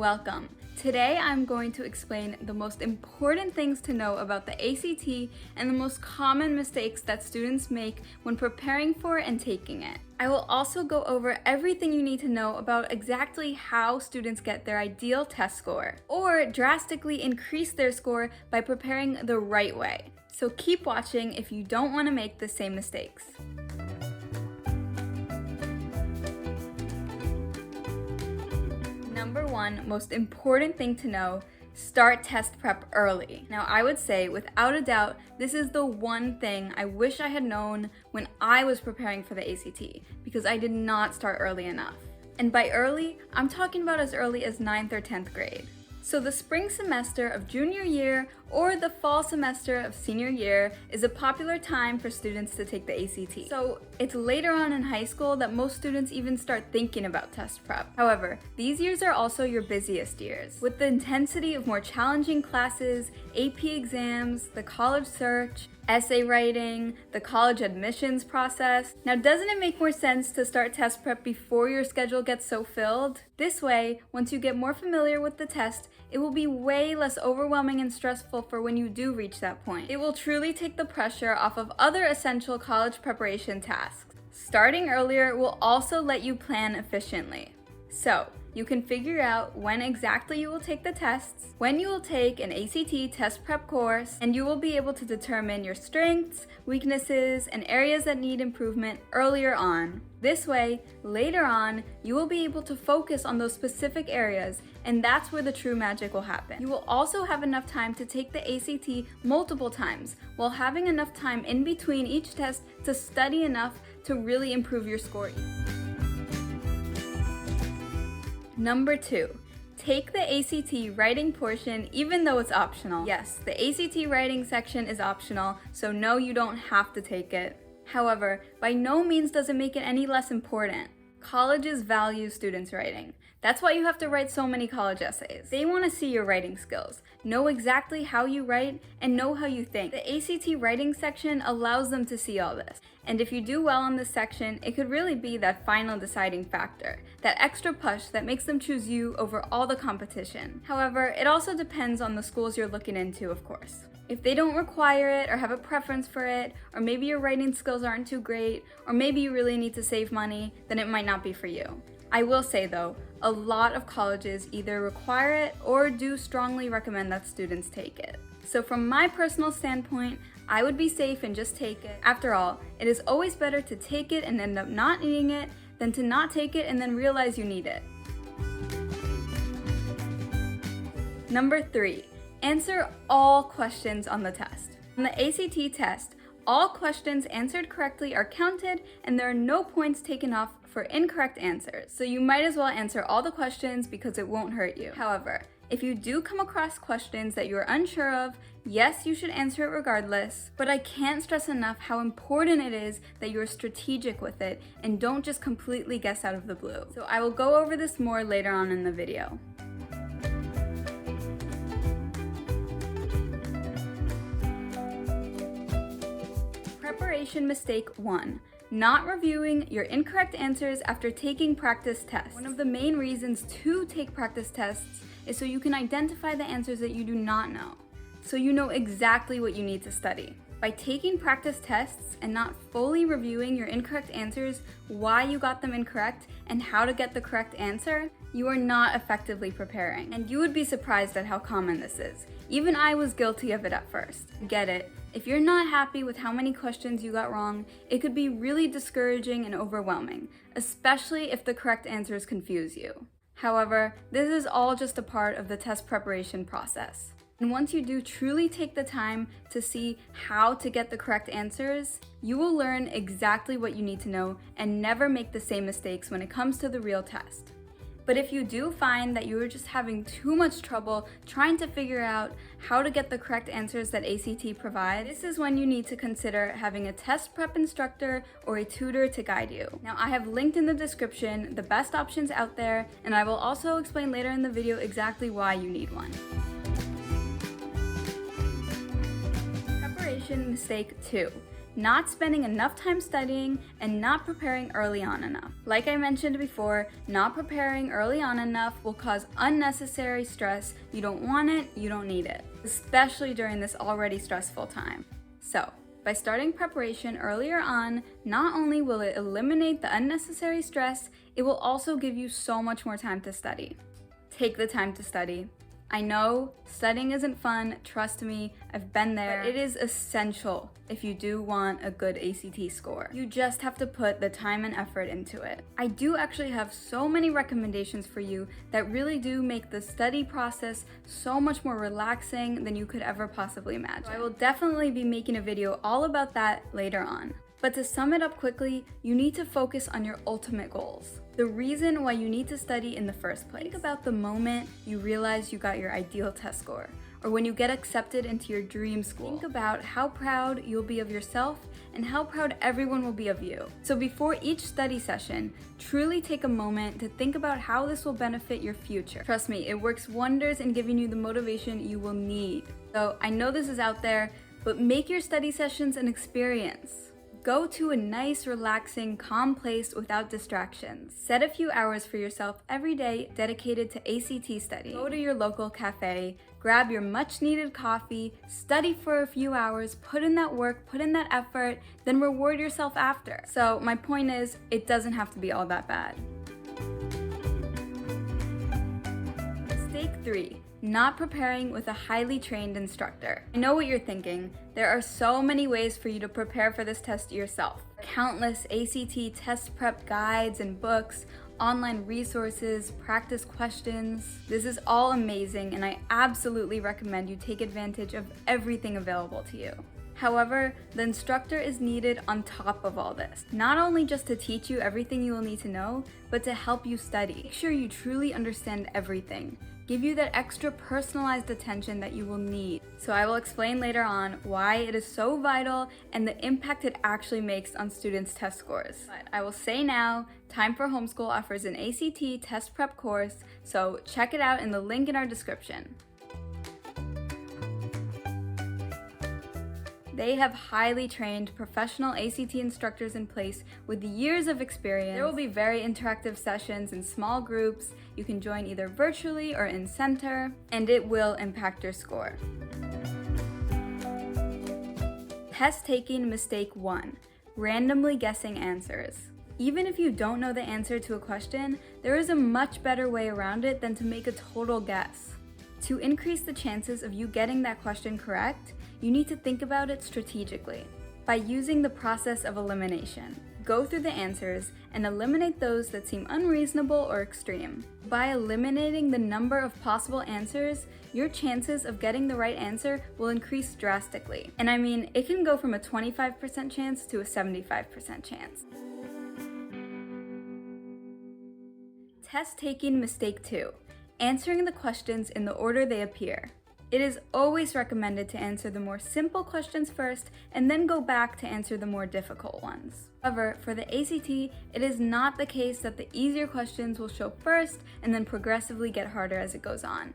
welcome. Today I'm going to explain the most important things to know about the ACT and the most common mistakes that students make when preparing for and taking it. I will also go over everything you need to know about exactly how students get their ideal test score, or drastically increase their score by preparing the right way. So keep watching if you don't want to make the same mistakes. Number one, most important thing to know, start test prep early. Now I would say without a doubt, this is the one thing I wish I had known when I was preparing for the ACT, because I did not start early enough. And by early, I'm talking about as early as 9th or 10th grade. So the spring semester of junior year or the fall semester of senior year is a popular time for students to take the ACT. So it's later on in high school that most students even start thinking about test prep. However, these years are also your busiest years, with the intensity of more challenging classes, AP exams, the college search, essay writing, the college admissions process. Now, doesn't it make more sense to start test prep before your schedule gets so filled? This way, once you get more familiar with the test, it will be way less overwhelming and stressful for when you do reach that point. It will truly take the pressure off of other essential college preparation tasks. Starting earlier will also let you plan efficiently. So, you can figure out when exactly you will take the tests, when you will take an ACT test prep course, and you will be able to determine your strengths, weaknesses, and areas that need improvement earlier on. This way, later on, you will be able to focus on those specific areas, and that's where the true magic will happen. You will also have enough time to take the ACT multiple times, while having enough time in between each test to study enough to really improve your score. Number two, take the ACT writing portion even though it's optional. Yes, the ACT writing section is optional, so no, you don't have to take it. However, by no means does it make it any less important. Colleges value students' writing. That's why you have to write so many college essays. They want to see your writing skills, know exactly how you write, and know how you think. The ACT writing section allows them to see all this. And if you do well on this section, it could really be that final deciding factor, that extra push that makes them choose you over all the competition. However, it also depends on the schools you're looking into, of course. If they don't require it or have a preference for it, or maybe your writing skills aren't too great, or maybe you really need to save money, then it might not be for you. I will say though, a lot of colleges either require it or do strongly recommend that students take it. So from my personal standpoint, I would be safe and just take it. After all, it is always better to take it and end up not needing it than to not take it and then realize you need it. Number three, answer all questions on the test. On the ACT test, all questions answered correctly are counted and there are no points taken off for incorrect answers. So you might as well answer all the questions because it won't hurt you. However, if you do come across questions that you're unsure of, yes, you should answer it regardless, but I can't stress enough how important it is that you're strategic with it and don't just completely guess out of the blue. So I will go over this more later on in the video. Preparation mistake 1. Not reviewing your incorrect answers after taking practice tests. One of the main reasons to take practice tests is so you can identify the answers that you do not know, so you know exactly what you need to study. By taking practice tests and not fully reviewing your incorrect answers, why you got them incorrect, and how to get the correct answer, you are not effectively preparing. And you would be surprised at how common this is. Even I was guilty of it at first. Get it? If you're not happy with how many questions you got wrong, it could be really discouraging and overwhelming, especially if the correct answers confuse you. However, this is all just a part of the test preparation process. And once you do truly take the time to see how to get the correct answers, you will learn exactly what you need to know and never make the same mistakes when it comes to the real test. But if you do find that you are just having too much trouble trying to figure out how to get the correct answers that ACT provides, this is when you need to consider having a test prep instructor or a tutor to guide you. Now, I have linked in the description the best options out there, and I will also explain later in the video exactly why you need one. Preparation mistake 2. not spending enough time studying and not preparing early on enough. Like I mentioned before, not preparing early on enough will cause unnecessary stress. You don't want it, you don't need it, especially during this already stressful time. So, by starting preparation earlier on, not only will it eliminate the unnecessary stress, it will also give you so much more time to study. Take the time to study. I know studying isn't fun, trust me, I've been there, but it is essential if you do want a good ACT score. You just have to put the time and effort into it. I do actually have so many recommendations for you that really do make the study process so much more relaxing than you could ever possibly imagine. So I will definitely be making a video all about that later on. But to sum it up quickly, you need to focus on your ultimate goals. The reason why you need to study in the first place. Think about the moment you realize you got your ideal test score, or when you get accepted into your dream school. Think about how proud you'll be of yourself and how proud everyone will be of you. So before each study session, truly take a moment to think about how this will benefit your future. Trust me, it works wonders in giving you the motivation you will need. So I know this is out there, but make your study sessions an experience. Go to a nice, relaxing, calm place without distractions. Set a few hours for yourself every day dedicated to ACT study. Go to your local cafe, grab your much needed coffee, study for a few hours, put in that work, put in that effort, then reward yourself after. So my point is, it doesn't have to be all that bad. Mistake 3. Not preparing with a highly trained instructor. I know what you're thinking. There are so many ways for you to prepare for this test yourself. Countless ACT test prep guides and books, online resources, practice questions. This is all amazing, and I absolutely recommend you take advantage of everything available to you. However, the instructor is needed on top of all this, not only just to teach you everything you will need to know, but to help you study. Make sure you truly understand everything. Give you that extra personalized attention that you will need. So I will explain later on why it is so vital and the impact it actually makes on students' test scores. But I will say now, Time for Homeschool offers an ACT test prep course, so check it out in the link in our description. They have highly trained professional ACT instructors in place with years of experience. There will be very interactive sessions in small groups. You can join either virtually or in center, and it will impact your score. Test taking mistake 1, randomly guessing answers. Even if you don't know the answer to a question, there is a much better way around it than to make a total guess. To increase the chances of you getting that question correct, you need to think about it strategically by using the process of elimination. Go through the answers and eliminate those that seem unreasonable or extreme. By eliminating the number of possible answers, your chances of getting the right answer will increase drastically. And I mean, it can go from a 25% chance to a 75% chance. Test taking mistake 2, answering the questions in the order they appear. It is always recommended to answer the more simple questions first and then go back to answer the more difficult ones. However, for the ACT, it is not the case that the easier questions will show first and then progressively get harder as it goes on.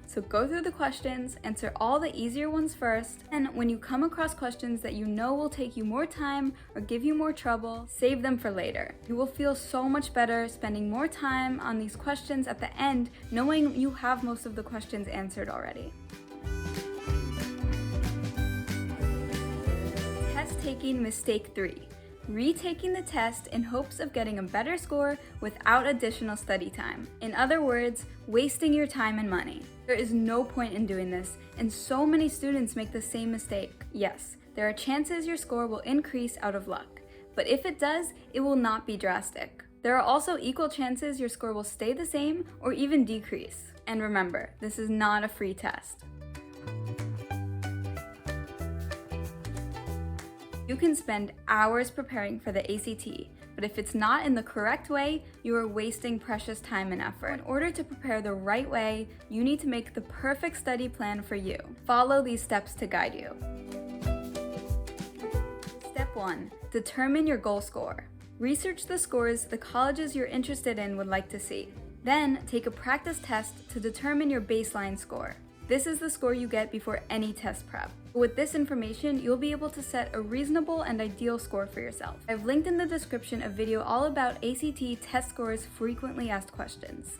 So go through the questions, answer all the easier ones first, and when you come across questions that you know will take you more time or give you more trouble, save them for later. You will feel so much better spending more time on these questions at the end, knowing you have most of the questions answered already. Test taking mistake 3. Retaking the test in hopes of getting a better score without additional study time. In other words, wasting your time and money. There is no point in doing this, and so many students make the same mistake. Yes, there are chances your score will increase out of luck, but if it does, it will not be drastic. There are also equal chances your score will stay the same or even decrease. And remember, this is not a free test. You can spend hours preparing for the ACT, but if it's not in the correct way, you are wasting precious time and effort. In order to prepare the right way, you need to make the perfect study plan for you. Follow these steps to guide you. Step 1. Determine your goal score. Research the scores the colleges you're interested in would like to see. Then, take a practice test to determine your baseline score. This is the score you get before any test prep. With this information, you'll be able to set a reasonable and ideal score for yourself. I've linked in the description a video all about ACT test scores frequently asked questions.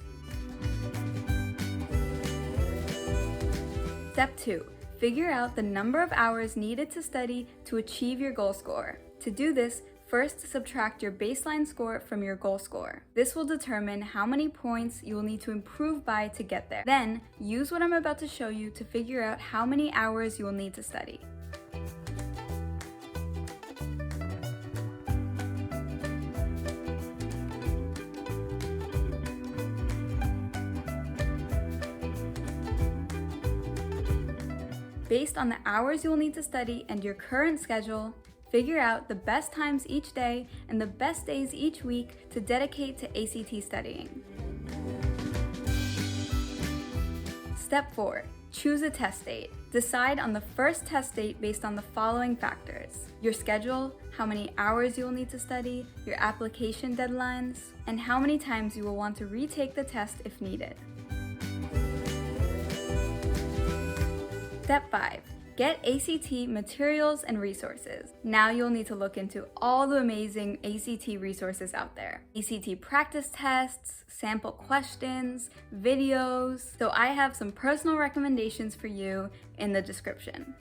Step 2. Figure out the number of hours needed to study to achieve your goal score. To do this, first subtract your baseline score from your goal score. This will determine how many points you will need to improve by to get there. Then, use what I'm about to show you to figure out how many hours you will need to study. Based on the hours you will need to study and your current schedule, figure out the best times each day and the best days each week to dedicate to ACT studying. Step 4. Choose a test date. Decide on the first test date based on the following factors: your schedule, how many hours you will need to study, your application deadlines, and how many times you will want to retake the test if needed. Step 5. Get ACT materials and resources. Now you'll need to look into all the amazing ACT resources out there. ACT practice tests, sample questions, videos. So I have some personal recommendations for you in the description.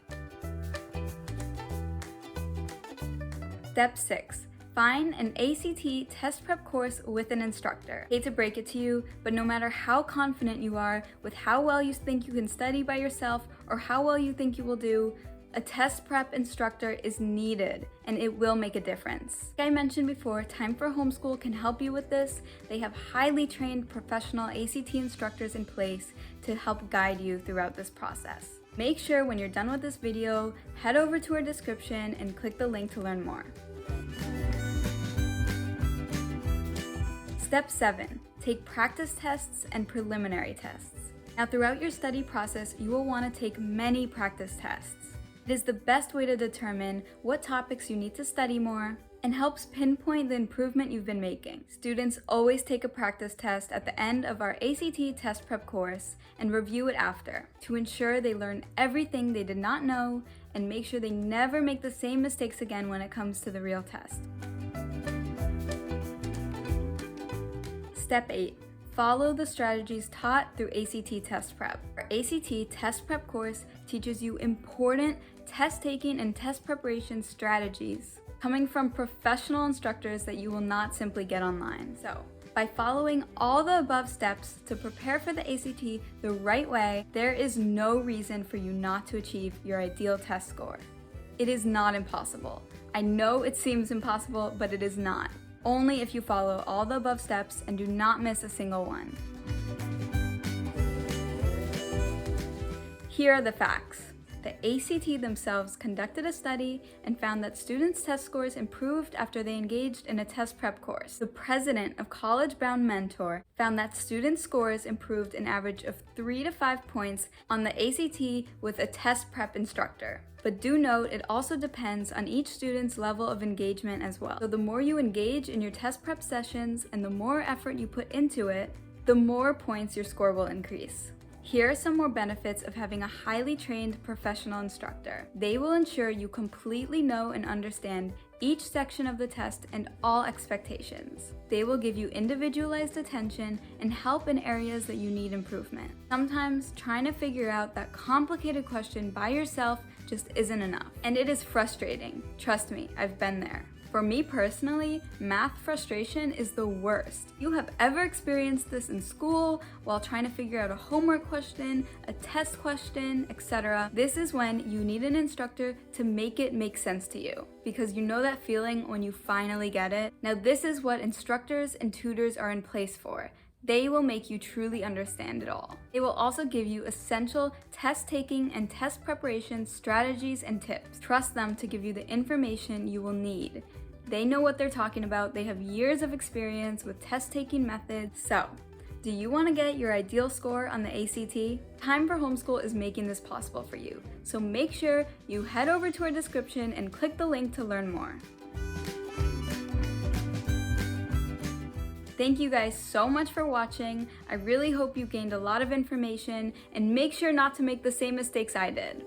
Step 6. Find an ACT test prep course with an instructor. Hate to break it to you, but no matter how confident you are with how well you think you can study by yourself or how well you think you will do, a test prep instructor is needed and it will make a difference. Like I mentioned before, Time for Homeschool can help you with this. They have highly trained professional ACT instructors in place to help guide you throughout this process. Make sure when you're done with this video, head over to our description and click the link to learn more. Step 7. Take practice tests and preliminary tests. Now throughout your study process, you will want to take many practice tests. It is the best way to determine what topics you need to study more and helps pinpoint the improvement you've been making. Students always take a practice test at the end of our ACT test prep course and review it after to ensure they learn everything they did not know and make sure they never make the same mistakes again when it comes to the real test. Step 8. Follow the strategies taught through ACT test prep. Our ACT test prep course teaches you important test taking and test preparation strategies coming from professional instructors that you will not simply get online. So, by following all the above steps to prepare for the ACT the right way, there is no reason for you not to achieve your ideal test score. It is not impossible. I know it seems impossible, but it is not. Only if you follow all the above steps and do not miss a single one. Here are the facts. The ACT themselves conducted a study and found that students' test scores improved after they engaged in a test prep course. The president of College Bound Mentor found that students' scores improved an average of 3 to 5 points on the ACT with a test prep instructor. But do note, it also depends on each student's level of engagement as well. So the more you engage in your test prep sessions and the more effort you put into it, the more points your score will increase. Here are some more benefits of having a highly trained professional instructor. They will ensure you completely know and understand each section of the test and all expectations. They will give you individualized attention and help in areas that you need improvement. Sometimes trying to figure out that complicated question by yourself just isn't enough. And it is frustrating. Trust me, I've been there. For me personally, math frustration is the worst. You have ever experienced this in school while trying to figure out a homework question, a test question, etc. This is when you need an instructor to make it make sense to you, because you know that feeling when you finally get it. Now this is what instructors and tutors are in place for. They will make you truly understand it all. They will also give you essential test taking and test preparation strategies and tips. Trust them to give you the information you will need. They know what they're talking about. They have years of experience with test taking methods. So, do you want to get your ideal score on the ACT? Time for Homeschool is making this possible for you. So make sure you head over to our description and click the link to learn more. thank you guys so much for watching. I really hope you gained a lot of information, and make sure not to make the same mistakes I did.